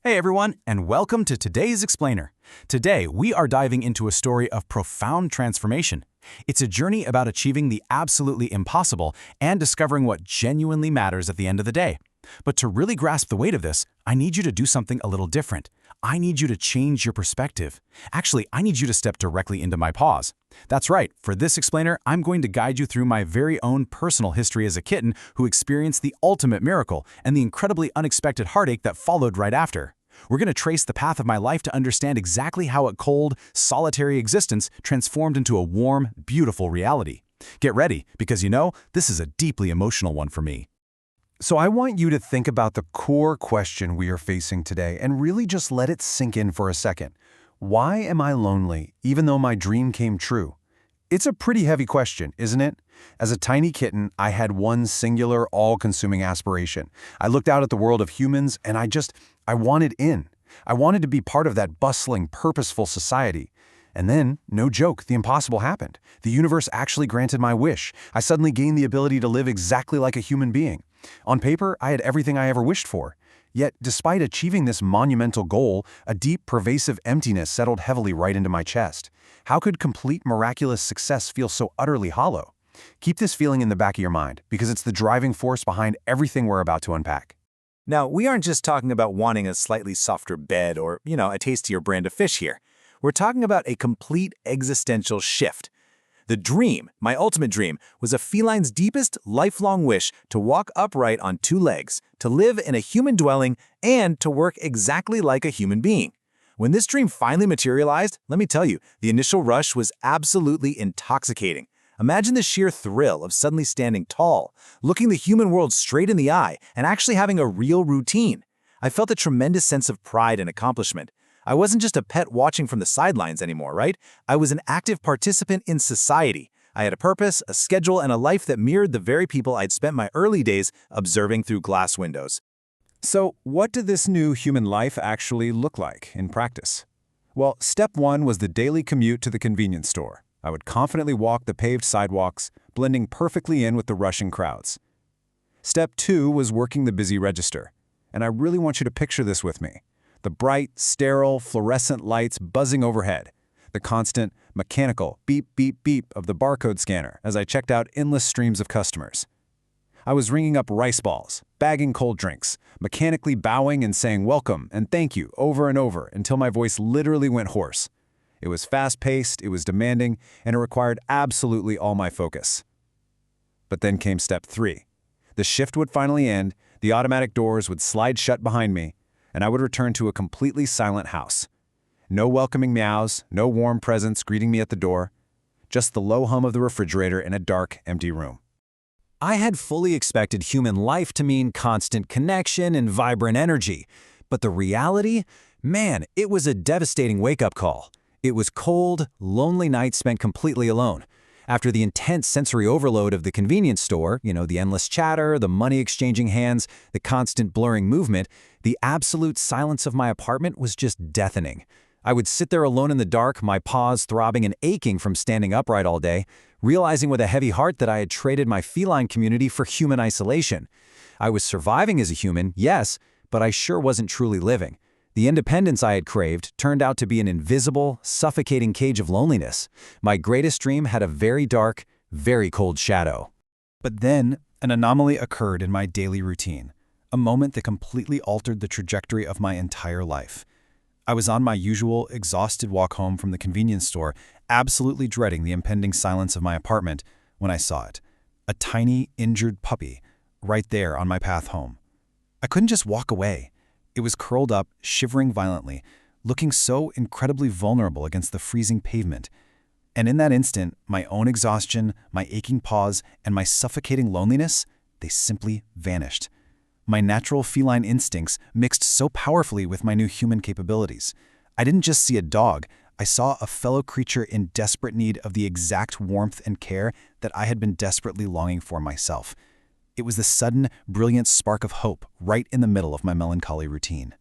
Hey everyone, and welcome to today's Explainer. Today, we are diving into a story of profound transformation. It's a journey about achieving the absolutely impossible and discovering what genuinely matters at the end of the day. But to really grasp the weight of this, I need you to do something a little different. I need you to change your perspective. Actually, I need you to step directly into my pause. That's right, for this Explainer, I'm going to guide you through my very own personal history as a kitten who experienced the ultimate miracle and the incredibly unexpected heartache that followed right after. We're going to trace the path of my life to understand exactly how a cold, solitary existence transformed into a warm, beautiful reality. Get ready, because this is a deeply emotional one for me. So I want you to think about the core question we are facing today and really just let it sink in for a second. Why am I lonely, even though my dream came true? It's a pretty heavy question, isn't it? As a tiny kitten, I had one singular, all-consuming aspiration. I looked out at the world of humans and I wanted in. I wanted to be part of that bustling, purposeful society. And then, no joke, the impossible happened. The universe actually granted my wish. I suddenly gained the ability to live exactly like a human being. On paper, I had everything I ever wished for. Yet, despite achieving this monumental goal, a deep, pervasive emptiness settled heavily right into my chest. How could complete miraculous success feel so utterly hollow? Keep this feeling in the back of your mind, because it's the driving force behind everything we're about to unpack. Now, we aren't just talking about wanting a slightly softer bed or, a tastier brand of fish here. We're talking about a complete existential shift. The dream, my ultimate dream, was a feline's deepest, lifelong wish to walk upright on two legs, to live in a human dwelling, and to work exactly like a human being. When this dream finally materialized, let me tell you, the initial rush was absolutely intoxicating. Imagine the sheer thrill of suddenly standing tall, looking the human world straight in the eye, and actually having a real routine. I felt a tremendous sense of pride and accomplishment. I wasn't just a pet watching from the sidelines anymore, right? I was an active participant in society. I had a purpose, a schedule, and a life that mirrored the very people I'd spent my early days observing through glass windows. So, what did this new human life actually look like in practice? Well, step one was the daily commute to the convenience store. I would confidently walk the paved sidewalks, blending perfectly in with the rushing crowds. Step two was working the busy register. And I really want you to picture this with me. The bright, sterile, fluorescent lights buzzing overhead. The constant, mechanical beep, beep, beep of the barcode scanner as I checked out endless streams of customers. I was ringing up rice balls, bagging cold drinks, mechanically bowing and saying welcome and thank you over and over until my voice literally went hoarse. It was fast-paced, it was demanding, and it required absolutely all my focus. But then came step three. The shift would finally end, the automatic doors would slide shut behind me, and I would return to a completely silent house. No welcoming meows, no warm presence greeting me at the door, just the low hum of the refrigerator in a dark, empty room. I had fully expected human life to mean constant connection and vibrant energy. But the reality? Man, it was a devastating wake-up call. It was cold, lonely nights spent completely alone. After the intense sensory overload of the convenience store, the endless chatter, the money-exchanging hands, the constant blurring movement, the absolute silence of my apartment was just deafening. I would sit there alone in the dark, my paws throbbing and aching from standing upright all day, realizing with a heavy heart that I had traded my feline community for human isolation. I was surviving as a human, yes, but I sure wasn't truly living. The independence I had craved turned out to be an invisible, suffocating cage of loneliness. My greatest dream had a very dark, very cold shadow. But then, an anomaly occurred in my daily routine, a moment that completely altered the trajectory of my entire life. I was on my usual, exhausted walk home from the convenience store, absolutely dreading the impending silence of my apartment, when I saw it. A tiny, injured puppy, right there on my path home. I couldn't just walk away. It was curled up, shivering violently, looking so incredibly vulnerable against the freezing pavement. And in that instant, my own exhaustion, my aching paws, and my suffocating loneliness, they simply vanished. My natural feline instincts mixed so powerfully with my new human capabilities. I didn't just see a dog, I saw a fellow creature in desperate need of the exact warmth and care that I had been desperately longing for myself. It was the sudden, brilliant spark of hope right in the middle of my melancholy routine.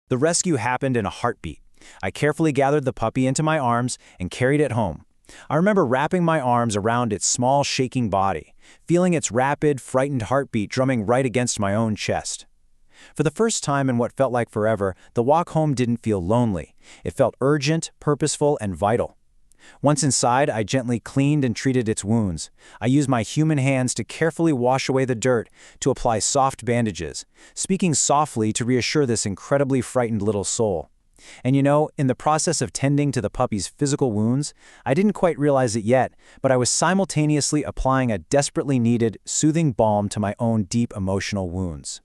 The rescue happened in a heartbeat. I carefully gathered the puppy into my arms and carried it home. I remember wrapping my arms around its small, shaking body, feeling its rapid, frightened heartbeat drumming right against my own chest. For the first time in what felt like forever, the walk home didn't feel lonely. It felt urgent, purposeful, and vital. Once inside, I gently cleaned and treated its wounds. I used my human hands to carefully wash away the dirt, to apply soft bandages, speaking softly to reassure this incredibly frightened little soul. And in the process of tending to the puppy's physical wounds, I didn't quite realize it yet, but I was simultaneously applying a desperately needed, soothing balm to my own deep emotional wounds.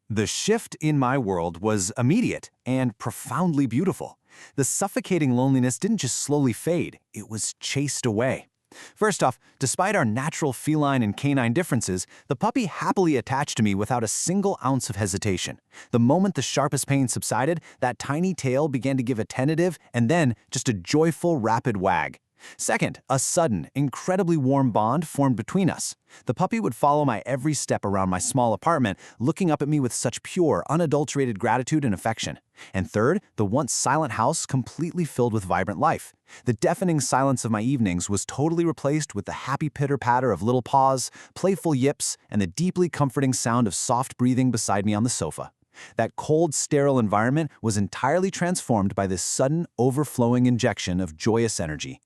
The shift in my world was immediate and profoundly beautiful. The suffocating loneliness didn't just slowly fade, it was chased away. First off, despite our natural feline and canine differences, the puppy happily attached to me without a single ounce of hesitation. The moment the sharpest pain subsided, that tiny tail began to give a tentative and then just a joyful, rapid wag. Second, a sudden, incredibly warm bond formed between us. The puppy would follow my every step around my small apartment, looking up at me with such pure, unadulterated gratitude and affection. And third, the once silent house completely filled with vibrant life. The deafening silence of my evenings was totally replaced with the happy pitter-patter of little paws, playful yips, and the deeply comforting sound of soft breathing beside me on the sofa. That cold, sterile environment was entirely transformed by this sudden, overflowing injection of joyous energy.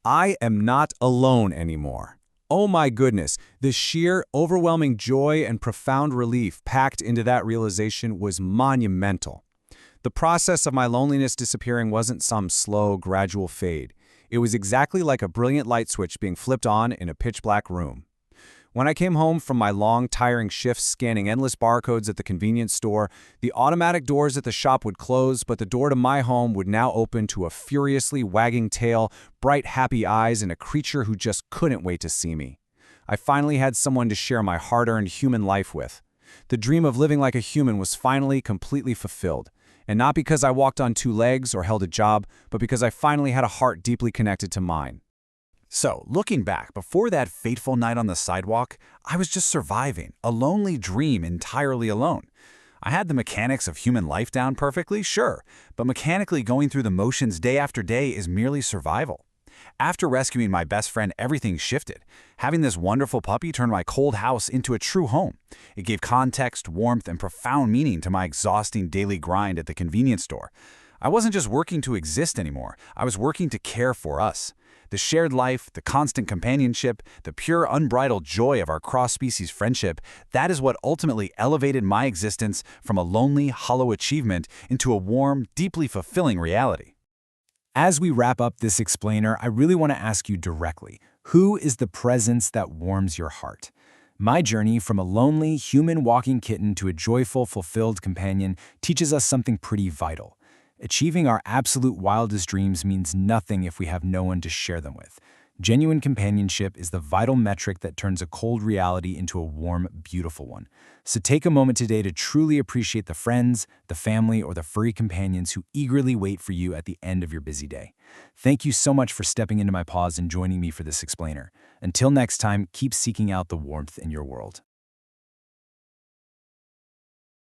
I am not alone anymore. Oh my goodness, the sheer, overwhelming joy and profound relief packed into that realization was monumental. The process of my loneliness disappearing wasn't some slow, gradual fade. It was exactly like a brilliant light switch being flipped on in a pitch-black room. When I came home from my long, tiring shifts scanning endless barcodes at the convenience store, the automatic doors at the shop would close, but the door to my home would now open to a furiously wagging tail, bright, happy eyes, and a creature who just couldn't wait to see me. I finally had someone to share my hard-earned human life with. The dream of living like a human was finally completely fulfilled. And not because I walked on two legs or held a job, but because I finally had a heart deeply connected to mine. So, looking back, before that fateful night on the sidewalk, I was just surviving, a lonely dream entirely alone. I had the mechanics of human life down perfectly, sure, but mechanically going through the motions day after day is merely survival. After rescuing my best friend, everything shifted. Having this wonderful puppy turned my cold house into a true home. It gave context, warmth, and profound meaning to my exhausting daily grind at the convenience store. I wasn't just working to exist anymore, I was working to care for us. The shared life, the constant companionship, the pure unbridled joy of our cross-species friendship, that is what ultimately elevated my existence from a lonely, hollow achievement into a warm, deeply fulfilling reality. As we wrap up this explainer, I really want to ask you directly, who is the presence that warms your heart? My journey from a lonely, human walking kitten to a joyful, fulfilled companion teaches us something pretty vital. Achieving our absolute wildest dreams means nothing if we have no one to share them with. Genuine companionship is the vital metric that turns a cold reality into a warm, beautiful one. So take a moment today to truly appreciate the friends, the family, or the furry companions who eagerly wait for you at the end of your busy day. Thank you so much for stepping into my paws and joining me for this explainer. Until next time, keep seeking out the warmth in your world.